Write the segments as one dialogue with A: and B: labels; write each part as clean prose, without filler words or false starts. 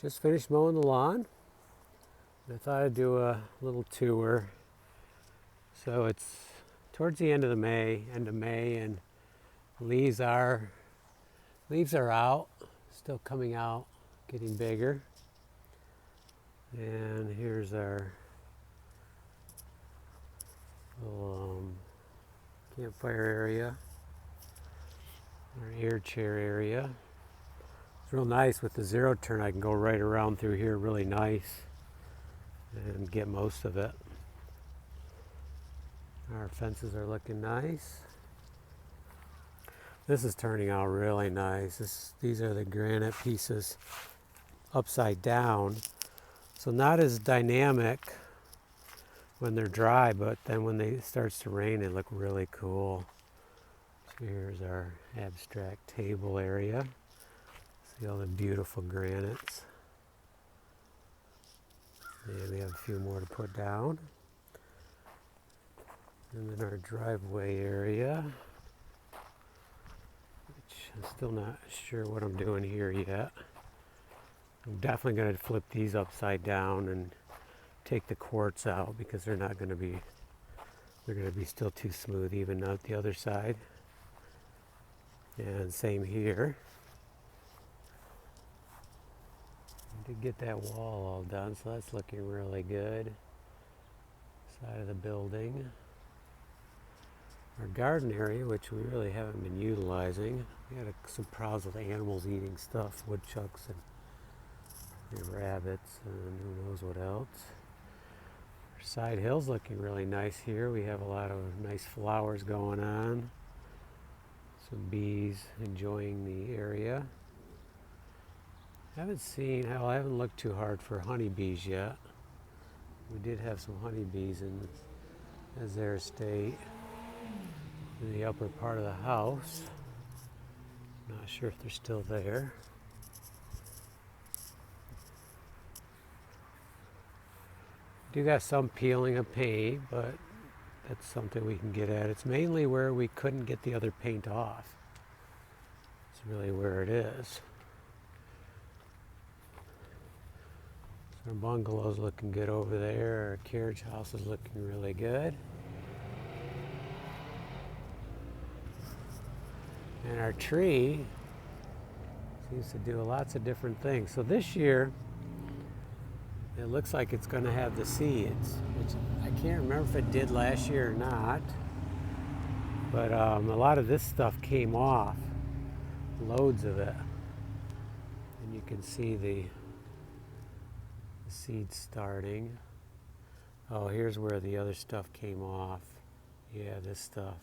A: Just finished mowing the lawn. I thought I'd do a little tour. So it's towards the end of May, and leaves are out, still coming out, getting bigger. And here's our little campfire area, our air chair area. It's real nice with the zero turn. I can go right around through here really nice and get most of it. Our fences are looking nice. This is turning out really nice. These are the granite pieces upside down. So not as dynamic when they're dry, but then when it starts to rain, they look really cool. So here's our abstract table area. See all the beautiful granites. And we have a few more to put down. And then our driveway area, which I'm still not sure what I'm doing here yet. I'm definitely going to flip these upside down and take the quartz out because they're going to be still too smooth, even out the other side. And same here. To get that wall all done, so that's looking really good. Side of the building. Our garden area, which we really haven't been utilizing. We had some problems with animals eating stuff, woodchucks and rabbits and who knows what else. Our side hill's looking really nice here. We have a lot of nice flowers going on. Some bees enjoying the area. I haven't looked too hard for honeybees yet. We did have some honeybees in the Zehr estate in the upper part of the house. Not sure if they're still there. Do got some peeling of paint, but that's something we can get at. It's mainly where we couldn't get the other paint off. It's really where it is. Our bungalow's looking good over there. Our carriage house is looking really good. And our tree seems to do lots of different things. So this year, it looks like it's going to have the seeds, which I can't remember if it did last year or not. But a lot of this stuff came off, loads of it. And you can see the seeds starting. Oh, here's where the other stuff came off. Yeah, this stuff.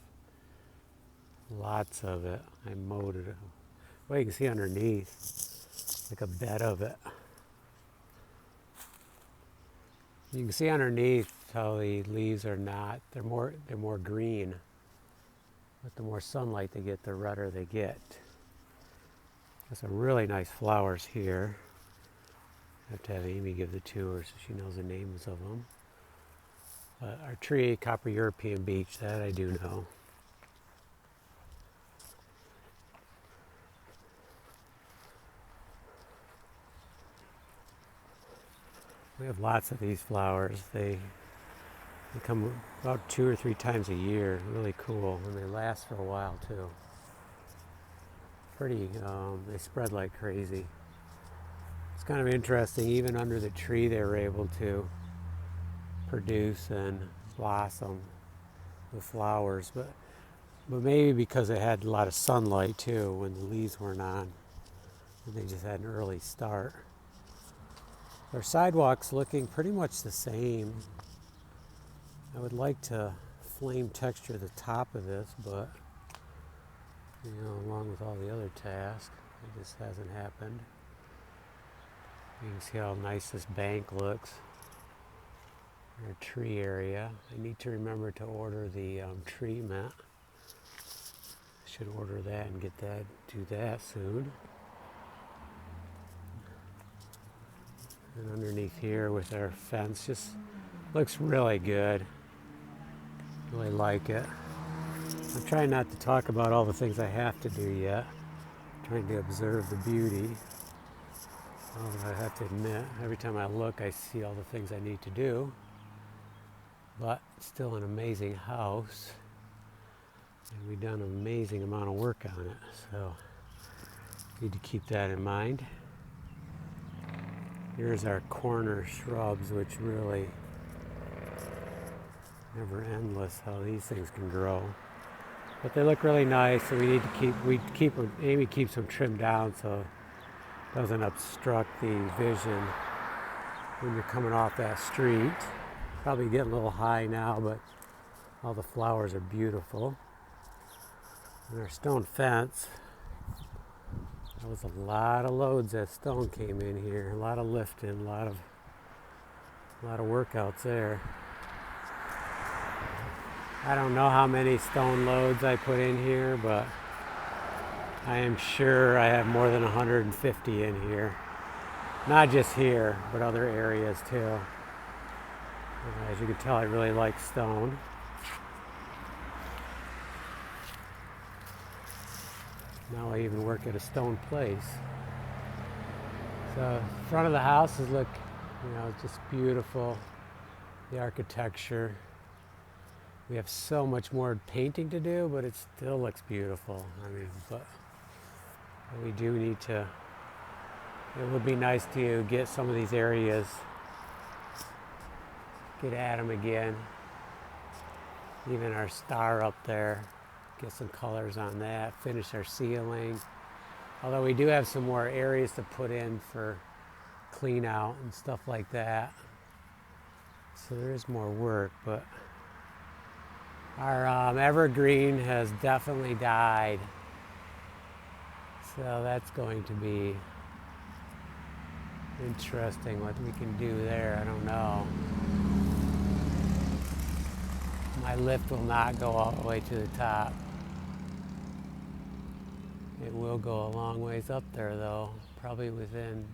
A: Lots of it. I mowed it. Well, you can see underneath, like a bed of it. You can see underneath how the leaves are not. They're more green. But the more sunlight they get, the redder they get. There's some really nice flowers here. I have to have Amy give the tour so she knows the names of them. Our tree, Copper European Beech, that I do know. We have lots of these flowers. They come about 2 or 3 times a year. Really cool, and they last for a while too. Pretty, they spread like crazy. It's kind of interesting, even under the tree they were able to produce and blossom with flowers, but maybe because it had a lot of sunlight too when the leaves weren't on, and they just had an early start. Our sidewalk's looking pretty much the same. I would like to flame texture the top of this, but along with all the other tasks, it just hasn't happened. You can see how nice this bank looks. Our tree area. I need to remember to order the tree mat. I should order that and do that soon. And underneath here with our fence, just looks really good. Really like it. I'm trying not to talk about all the things I have to do yet. I'm trying to observe the beauty. Well, I have to admit, every time I look, I see all the things I need to do. But it's still an amazing house. And we've done an amazing amount of work on it. So, need to keep that in mind. Here's our corner shrubs, which really never endless how these things can grow. But they look really nice, so we need to keep them, Amy keeps them trimmed down so it doesn't obstruct the vision when you're coming off that street. Probably getting a little high now, but all the flowers are beautiful. And our stone fence, that was a lot of loads that stone came in here, a lot of lifting, a lot of workouts there. I don't know how many stone loads I put in here, but I am sure I have more than 150 in here. Not just here, but other areas too. As you can tell, I really like stone. Now I even work at a stone place. So front of the houses look, just beautiful. The architecture. We have so much more painting to do, but it still looks beautiful. But we do need to, it would be nice to get some of these areas, get at them again. Even our star up there, get some colors on that, finish our ceiling. Although we do have some more areas to put in for clean out and stuff like that. So there is more work, but our evergreen has definitely died. So that's going to be interesting what we can do there. I don't know. My lift will not go all the way to the top. It will go a long ways up there though, probably within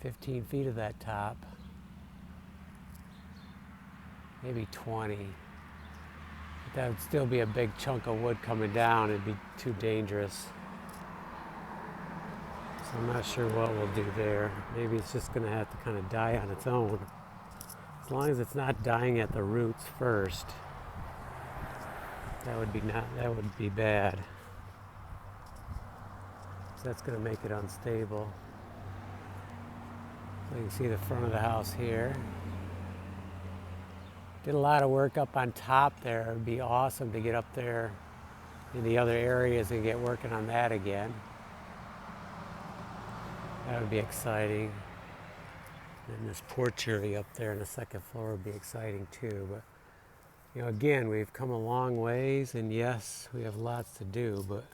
A: 15 feet of that top. Maybe 20. But that would still be a big chunk of wood coming down. It'd be too dangerous. So I'm not sure what we'll do there. Maybe it's just going to have to kind of die on its own. As long as it's not dying at the roots first, that would be bad. So that's going to make it unstable. So you can see the front of the house here. Did a lot of work up on top there. It'd be awesome to get up there in the other areas and get working on that again. That would be exciting. And this porch area up there on the second floor would be exciting too. But again, we've come a long ways, and yes, we have lots to do, but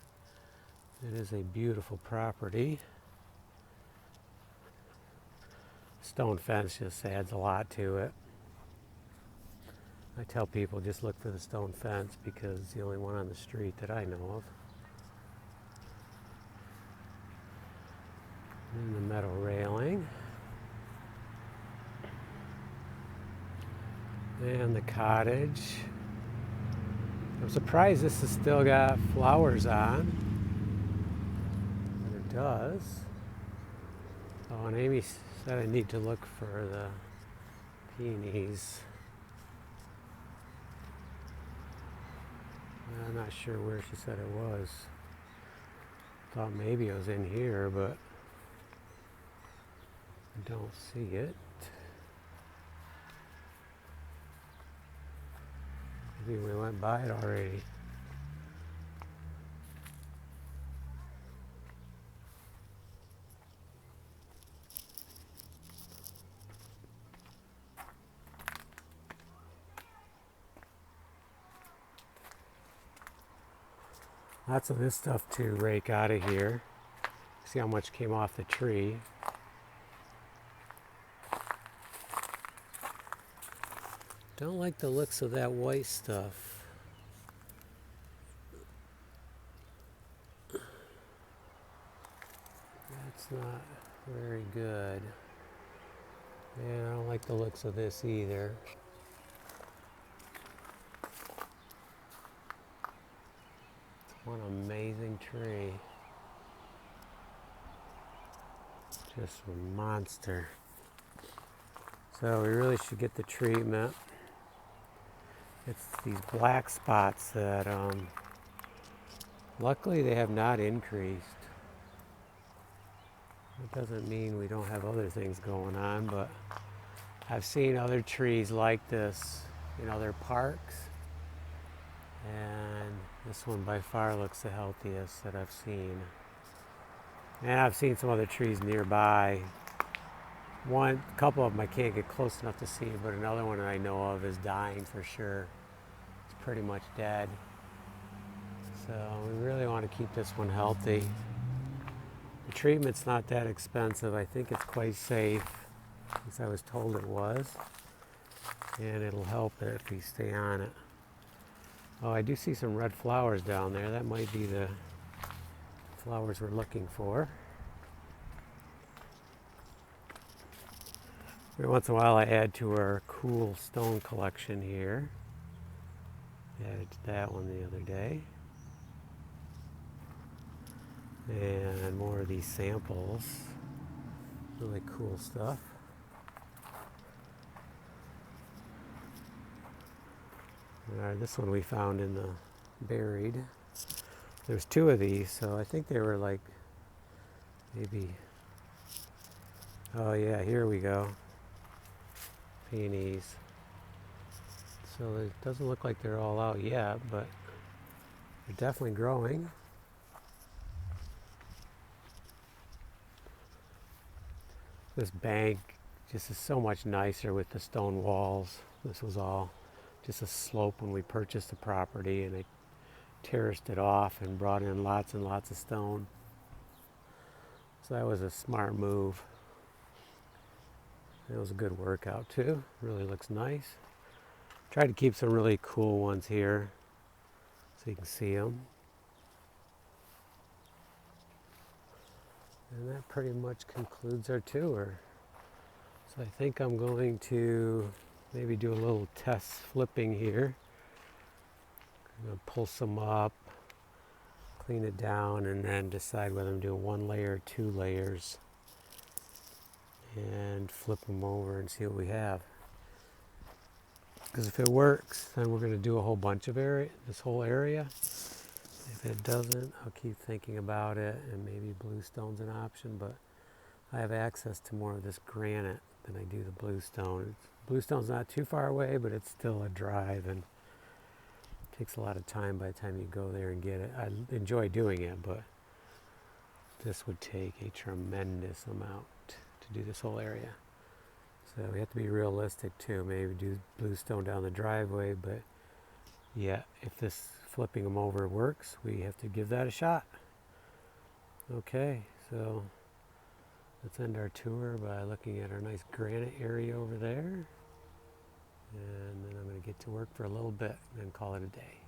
A: it is a beautiful property. Stone fence just adds a lot to it. I tell people just look for the stone fence because it's the only one on the street that I know of. And the metal railing. And the cottage. I'm surprised this has still got flowers on. But it does. Oh, and Amy said I need to look for the peonies. I'm not sure where she said it was. Thought maybe it was in here, but I don't see it. Maybe we went by it already. Lots of this stuff to rake out of here. See how much came off the tree. Don't like the looks of that white stuff. That's not very good. And I don't like the looks of this either. What an amazing tree. Just a monster. So we really should get the treatment. It's these black spots that luckily they have not increased. It doesn't mean we don't have other things going on, but I've seen other trees like this in other parks, and this one by far looks the healthiest that I've seen. And I've seen some other trees nearby. A couple of them I can't get close enough to see, but another one that I know of is dying for sure. It's pretty much dead. So we really want to keep this one healthy. The treatment's not that expensive. I think it's quite safe, as I was told it was. And it'll help it if we stay on it. Oh, I do see some red flowers down there. That might be the flowers we're looking for. Every once in a while I add to our cool stone collection here. Added that one the other day. And more of these samples. Really cool stuff. Alright, this one we found in the buried. There's two of these, so I think they were like maybe, oh yeah, here we go. Peonies. So it doesn't look like they're all out yet, but they're definitely growing. This bank just is so much nicer with the stone walls. This was all just a slope when we purchased the property, and I terraced it off and brought in lots and lots of stone. So that was a smart move. It was a good workout too. Really looks nice. Tried to keep some really cool ones here so you can see them. And that pretty much concludes our tour. So I think I'm going to maybe do a little test flipping here. I'm going to pull some up, clean it down, and then decide whether I'm doing one layer or two layers. And flip them over and see what we have. Because if it works, then we're going to do a whole bunch of this whole area. If it doesn't, I'll keep thinking about it, and maybe bluestone's an option, but I have access to more of this granite than I do the bluestone. Bluestone's not too far away, but it's still a drive, and it takes a lot of time by the time you go there and get it. I enjoy doing it, but this would take a tremendous amount to do this whole area. So we have to be realistic too. Maybe do bluestone down the driveway, but yeah, if this flipping them over works, we have to give that a shot. Okay, so let's end our tour by looking at our nice granite area over there. And then I'm going to get to work for a little bit and then call it a day.